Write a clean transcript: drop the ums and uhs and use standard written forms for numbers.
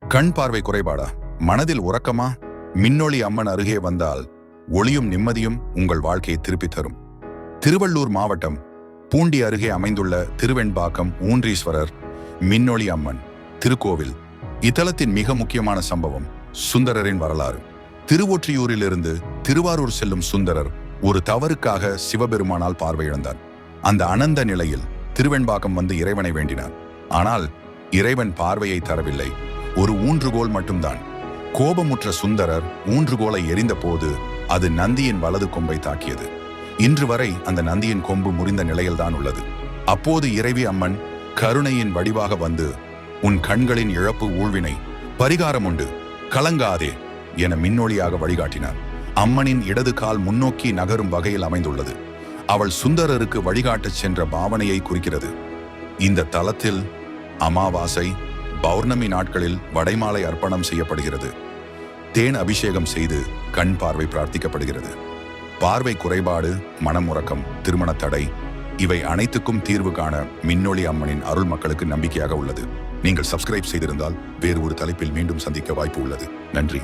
கண் பார்வை குறைபாடா? மனதில் உறக்கமா? மின்னொளி அம்மன் அருகே வந்தால் ஒளியும் நிம்மதியும் உங்கள் வாழ்க்கையை திருப்பித் தரும். திருவள்ளூர் மாவட்டம் பூண்டி அருகே அமைந்துள்ள திருவெண்பாக்கம் ஊன்றீஸ்வரர் மின்னொளி அம்மன் திருக்கோவில். இத்தலத்தின் மிக முக்கியமான சம்பவம் சுந்தரரின் வரலாறு. திருவொற்றியூரிலிருந்து திருவாரூர் செல்லும் சுந்தரர் ஒரு தவறுக்காக சிவபெருமானால் பார்வையிழந்தார். அந்த அனந்த நிலையில் திருவெண்பாக்கம் வந்து இறைவனை வேண்டினார். ஆனால் இறைவன் பார்வையை தரவில்லை, ஒரு ஊன்றுகோல் மட்டும்தான். கோபமுற்ற சுந்தரர் ஊன்றுகோலை எரிந்த போது அது நந்தியின் வலது கொம்பை தாக்கியது. இன்று வரை அந்த நந்தியின் கொம்பு முறிந்த நிலையில்தான் உள்ளது. அப்போது இறைவி அம்மன் கருணையின் வடிவாக வந்து, உன் கண்களின் இழப்பு ஊழ்வினை பரிகாரம் உண்டு, கலங்காதே என மின்னொளியாக வழிகாட்டினார். அம்மனின் இடது கால் முன்னோக்கி நகரும் வகையில் அமைந்துள்ளது. அவள் சுந்தரருக்கு வழிகாட்டச் சென்ற பாவனையை குறிக்கிறது. இந்த தலத்தில் அமாவாசை, பௌர்ணமி நாட்களில் வடைமாலை அர்ப்பணம் செய்யப்படுகிறது. தேன் அபிஷேகம் செய்து கண் பார்வை பிரார்த்திக்கப்படுகிறது. பார்வை குறைபாடு, மனமுறக்கம், திருமண தடை இவை அனைத்துக்கும் தீர்வு காண மின்னொளி அம்மனின் அருள் மக்களுக்கு நம்பிக்கையாக உள்ளது. நீங்கள் சப்ஸ்கிரைப் செய்திருந்தால் வேறு ஒரு தலைப்பில் மீண்டும் சந்திக்க வாய்ப்பு உள்ளது. நன்றி.